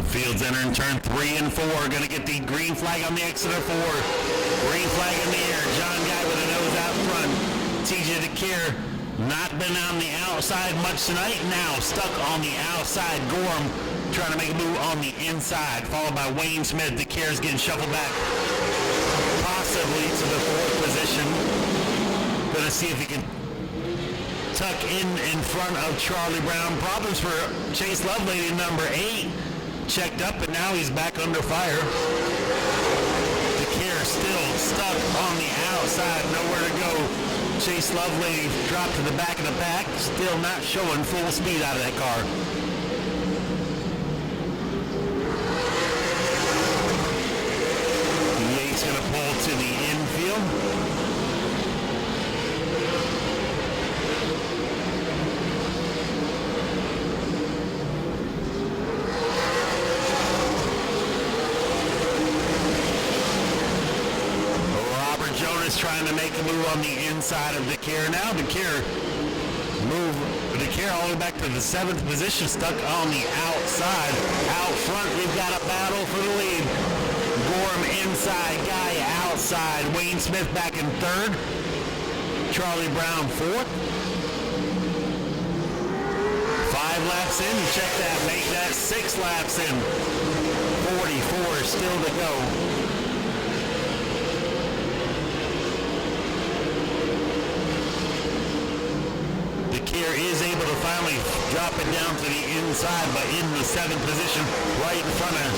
Fields entering turn 3 and 4. Going to get the green flag on the exit of 4. Green flag in the air. John Guy with a nose out front. TJ DeCare not been on the outside much tonight. Now stuck on the outside. Gorham trying to make a move on the inside. Followed by Wayne Smith. DeCare's getting shuffled back. Possibly to the 4th position. Going to see if he can tuck in front of Charlie Brown. Problems for Chase Lovelady, number 8. Checked up, but now he's back under fire. DeCare still stuck on the outside, nowhere to go. Chase Lovelady dropped to the back of the pack, still not showing full speed out of that car. Yates going to pull to the infield. Trying to make a move on the inside of DeCare. Now DeCare all the way back to the 7th position, stuck on the outside. Out front, we've got a battle for the lead. Gorham inside, Guy outside. Wayne Smith back in 3rd. Charlie Brown 4th. 5 laps in, check that, make that 6 laps in. 44 still to go. Is able to finally drop it down to the inside, but in the 7th position, right in front of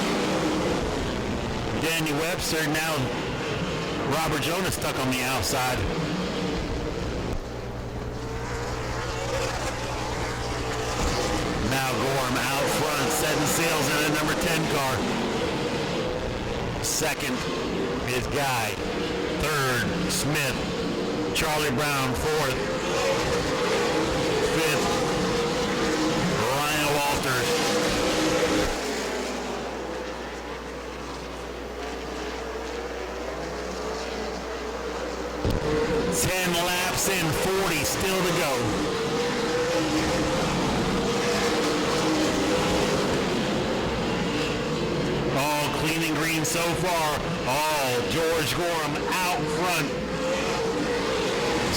Danny Webster. Now Robert Jonas stuck on the outside. Now Gorham out front, setting sails in a number 10 car. 2nd is Guy. 3rd, Smith. Charlie Brown, 4th. 5th, Ryan Walters. 10 laps in, 40 still to go. All clean and green so far. All George Gorham out front.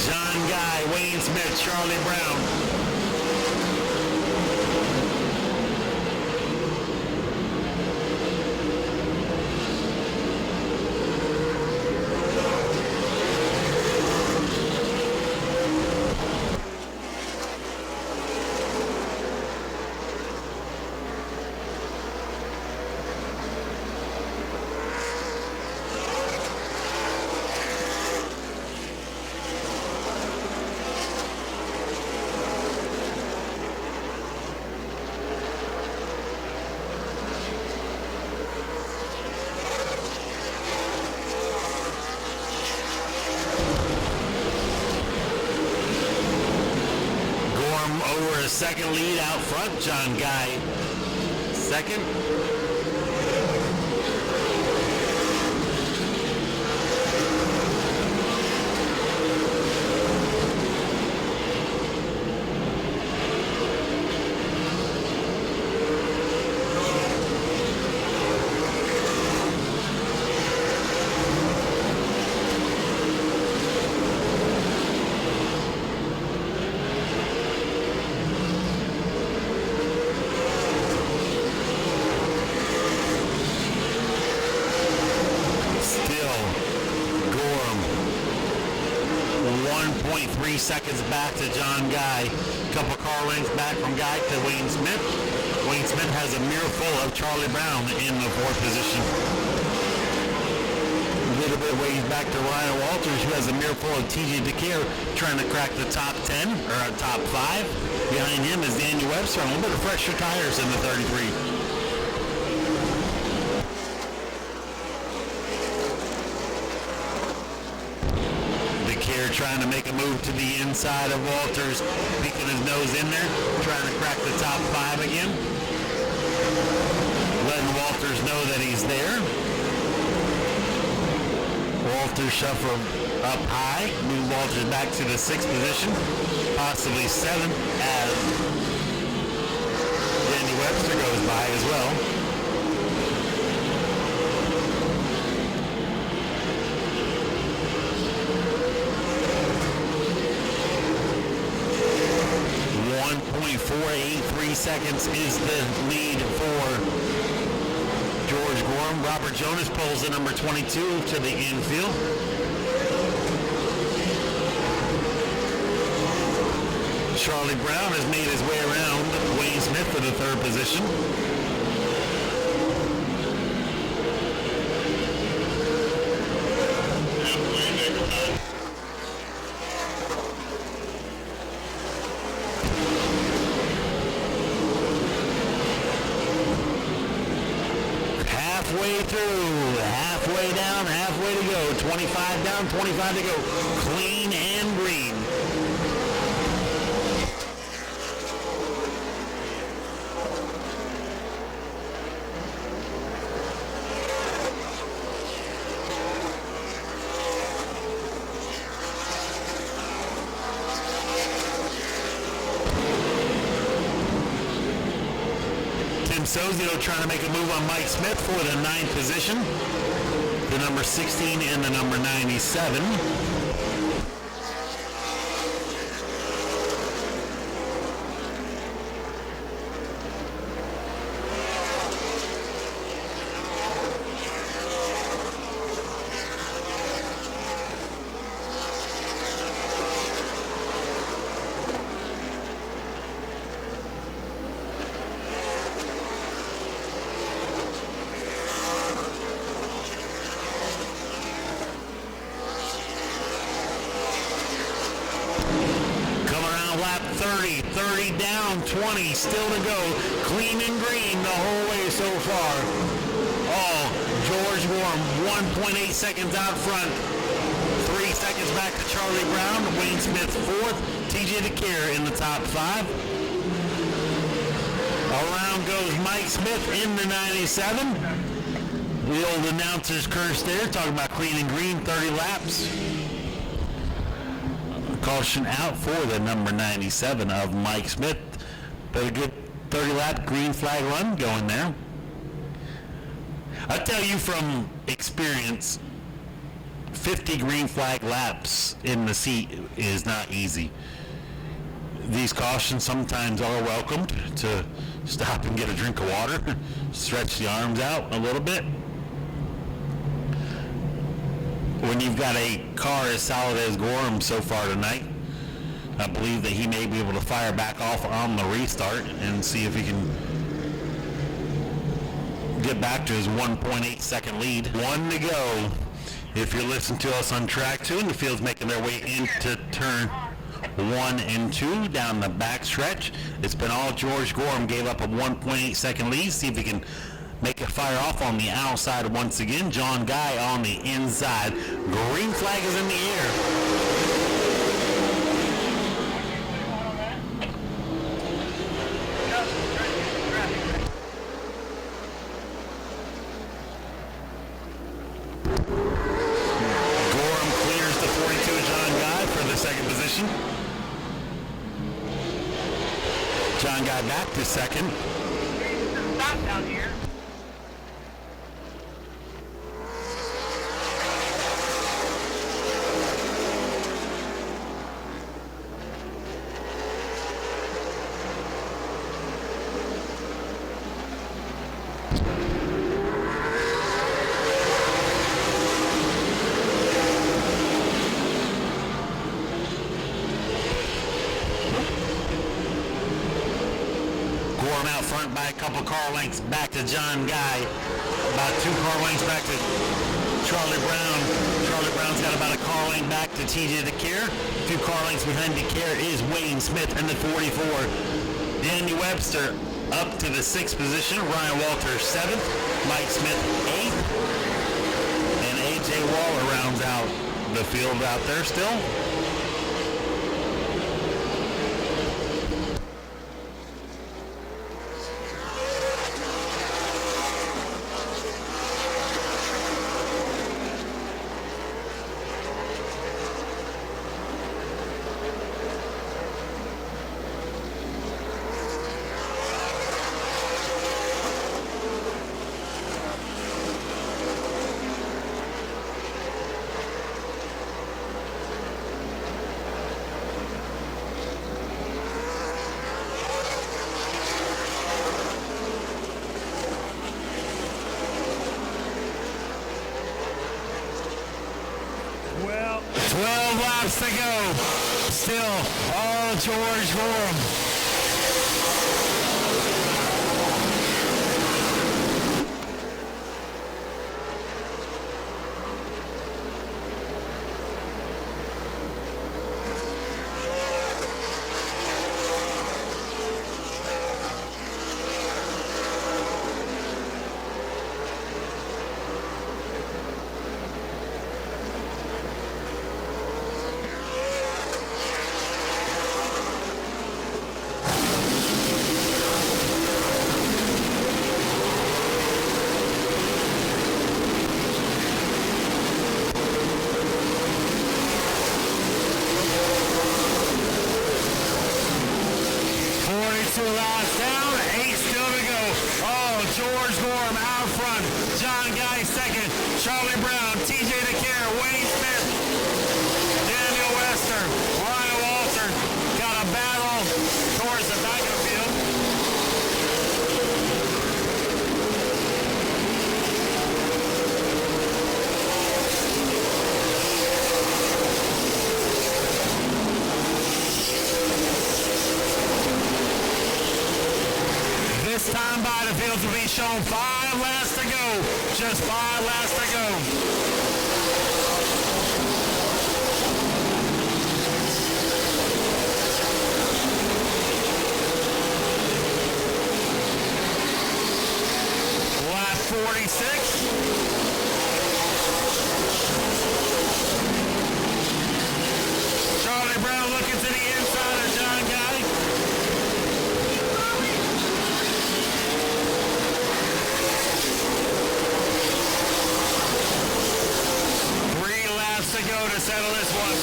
John Guy, Wayne Smith, Charlie Brown. Over a 2nd lead out front, John Guy 2nd. Seconds back to John Guy. Couple car lengths back from Guy to Wayne Smith. Wayne Smith has a mirror full of Charlie Brown in the 4th position. A little bit ways back to Ryan Walters, who has a mirror full of TJ DeCare, trying to crack the top 10 or top 5. Behind him is Danny Webster on a little bit of fresher tires in the 33. Trying to make a move to the inside of Walters, peeking his nose in there, trying to crack the top 5 again. Letting Walters know that he's there. Walters shuffle up high, move Walters back to the 6th position, possibly 7th as Danny Webster goes by as well. seconds is the lead for George Gorham. Robert Jonas pulls the number 22 to the infield. Charlie Brown has made his way around Wayne Smith for the third position. Halfway through, halfway down, halfway to go. 25 down, 25 to go. Clean and green. Sozio trying to make a move on Mike Smith for the 9th position. The number 16 and the number 97. Lap 30, 30 down, 20 still to go. Clean and green the whole way so far. Oh, George Gorham 1.8 seconds out front. 3 seconds back to Charlie Brown. Wayne Smith 4th. TJ DeCare in the top 5. Around goes Mike Smith in the 97. The old announcer's curse there, talking about clean and green, 30 laps. Caution out for the number 97 of Mike Smith, but a good 30-lap green flag run going there. I tell you from experience, 50 green flag laps in the seat is not easy. These cautions sometimes are welcomed to stop and get a drink of water, stretch the arms out a little bit. When you've got a car as solid as Gorham so far tonight, I believe that he may be able to fire back off on the restart and see if he can get back to his 1.8 second lead. 1 to go. If you're listening to us on track 2, and the field's making their way into turn 1 and 2 down the back stretch. It's been all George Gorham. Gave up a 1.8 second lead. See if he can make it fire off on the outside once again. John Guy on the inside. Green flag is in the air. Gorham clears the 42 John Guy for the second position. John Guy back to second. Stop down here. Out front by a couple car lengths back to John Guy. About 2 car lengths back to Charlie Brown. Charlie Brown's got about a car length back to TJ DeCare. 2 car lengths behind DeCare is Wayne Smith in the 44. Danny Webster up to the 6th position. Ryan Walter 7th. Mike Smith 8th. And AJ Waller rounds out the field out there still. 12 laps to go. Still all George Gorham. Shown 5 laps to go. Just 5 laps to go. Lap 46. Charlie Brown looking to the inside of John Guy. To go to settle this one.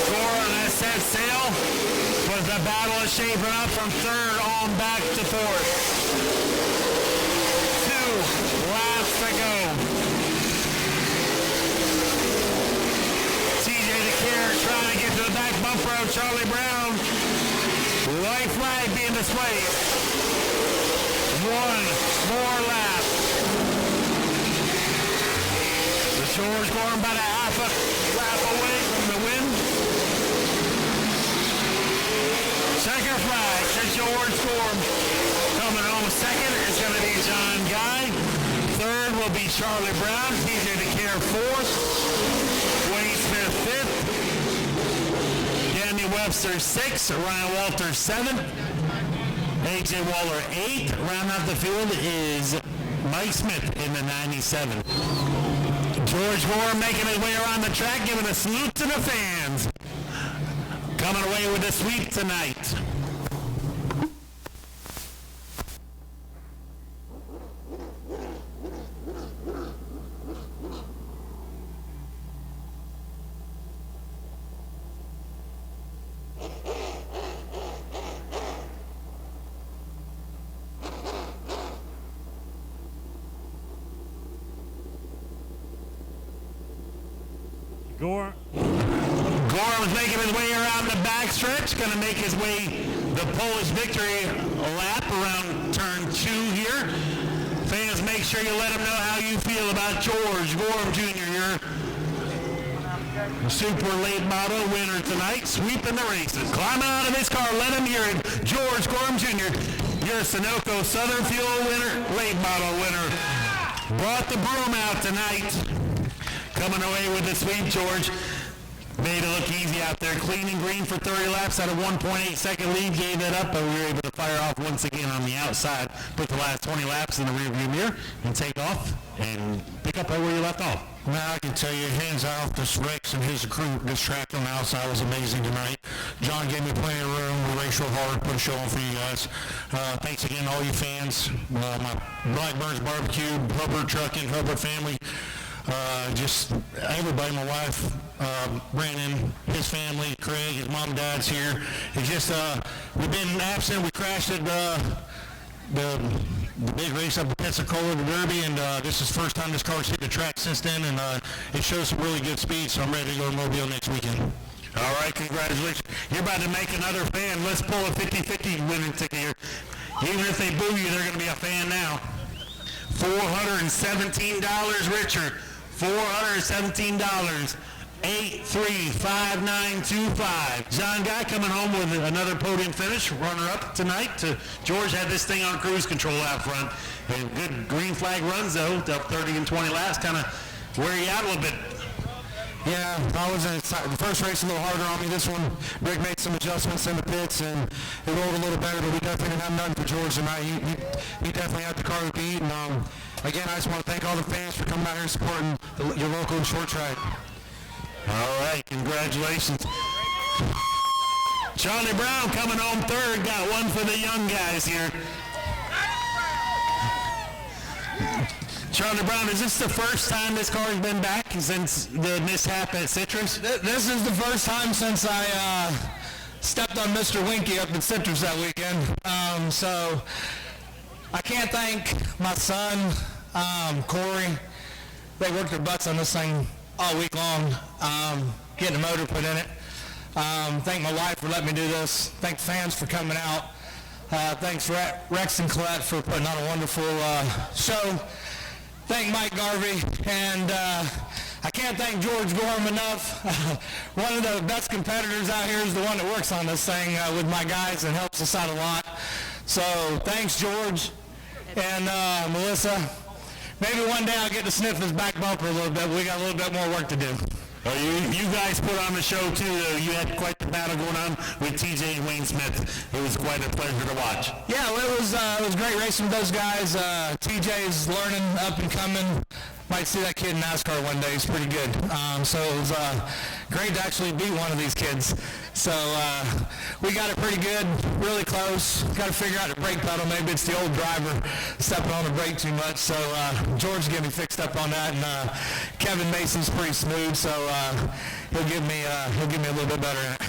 Gorham has set sail, but the battle is shaping up from third on back to fourth. 2 laps to go. TJ DeCare trying to get to the back bumper of Charlie Brown. White flag being displayed. 1 more lap. George Gorham about a half a lap away from the win. Second flag to George Gorham. Coming home second is going to be John Guy. Third will be Charlie Brown. TJ DeCare fourth. Wayne Smith fifth. Danny Webster sixth. Ryan Walters seventh. AJ Waller eighth. Rounding out the field is Mike Smith in the 97. George Gorham making his way around the track, giving a salute to the fans. Coming away with a sweep tonight. Gorham is making his way around the backstretch, going to make his way the Polish victory lap around turn 2 here. Fans, make sure you let them know how you feel about George Gorham Jr., your super late model winner tonight, sweeping the races. Climbing out of his car, let him hear it. George Gorham Jr., your Sunoco Southern Fuel winner, late model winner. Brought the broom out tonight. Coming away with the sweep, George. Made it look easy out there. Clean and green for 30 laps at a 1.8 second lead. Gave it up, but we were able to fire off once again on the outside. Put the last 20 laps in the rearview mirror and take off and pick up right where you left off. Now I can tell you, hands off to Rex and his crew. This track on the outside was amazing tonight. John gave me plenty of room. We raced real hard, put a show on for you guys. Thanks again to all you fans. My Blackburn's Barbecue, Hubbard Trucking, Hubbard family. Just everybody, my wife, Brandon, his family, Craig, his mom and dad's here. It's just, we've been absent. We crashed at the big race up in Pensacola, the Derby, and this is the first time this car's hit the track since then, and it shows some really good speed, so I'm ready to go to Mobile next weekend. All right, congratulations. You're about to make another fan. Let's pull a 50-50 winning ticket here. Even if they boo you, they're going to be a fan now. $417 richer. $417. 835925. John Guy coming home with another podium finish, runner-up tonight. George had this thing on cruise control out front. And good green flag runs though, up 30 and 20 laps, kind of wear you out a little bit. Yeah, I was the first race a little harder on me. This one, Rick made some adjustments in the pits, and it rolled a little better, but we definitely didn't have nothing for George tonight. He definitely had the car to beat, and again, I just want to thank all the fans for coming out here and supporting your local short track. All right, congratulations. Charlie Brown coming home third, got one for the young guys here. Charlie Brown, is this the first time this car has been back since the mishap at Citrus? This is the first time since I stepped on Mr. Winky up at Citrus that weekend. So I can't thank my son, Corey. They worked their butts on this thing all week long, getting a motor put in it. Thank my wife for letting me do this. Thank the fans for coming out. Thanks Rex and Colette for putting on a wonderful show. Thank Mike Garvey, and I can't thank George Gorham enough. One of the best competitors out here is the one that works on this thing with my guys and helps us out a lot. So thanks, George and Melissa. Maybe one day I'll get to sniff his back bumper a little bit. We got a little bit more work to do. Well, you guys put on the show too. You had quite the battle going on with TJ and Wayne Smith. It was quite a pleasure to watch. Yeah, well, it was great racing with those guys. TJ's learning, up and coming. Might see that kid in NASCAR one day. He's pretty good. So it was great to actually beat one of these kids. So we got it pretty good, really close. Got to figure out the brake pedal. Maybe it's the old driver stepping on the brake too much. So George will get me fixed up on that, and Kevin Mason's pretty smooth. So he'll give me a little bit better in it.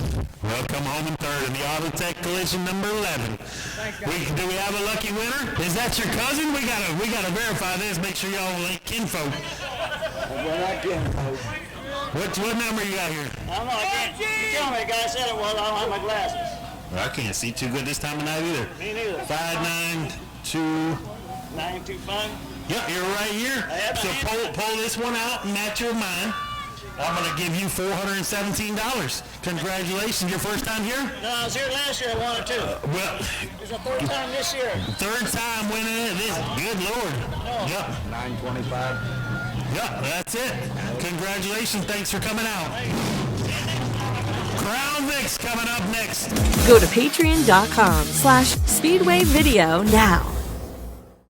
Well, come home in third in the Autotech Collision number 11. Do we have a lucky winner? Is that your cousin? We gotta verify this. Make sure y'all ain't kinfolk. We're not kinfolk. What number you got here? I don't know. I can't. You tell me. The guy said it was. I don't have my glasses. Well, I can't see too good this time of night either. Me neither. 592. 925. Yep, you're right here. So pull this one out and match your mine. I'm going to give you $417. Congratulations. Your first time here? No, I was here last year. I won it too. Well, It's the third time this year. third time winning it. Good Lord. Yep. 925. Yep, that's it. Congratulations. Thanks for coming out. Crown Vics coming up next. Go to patreon.com/Speedway Video now.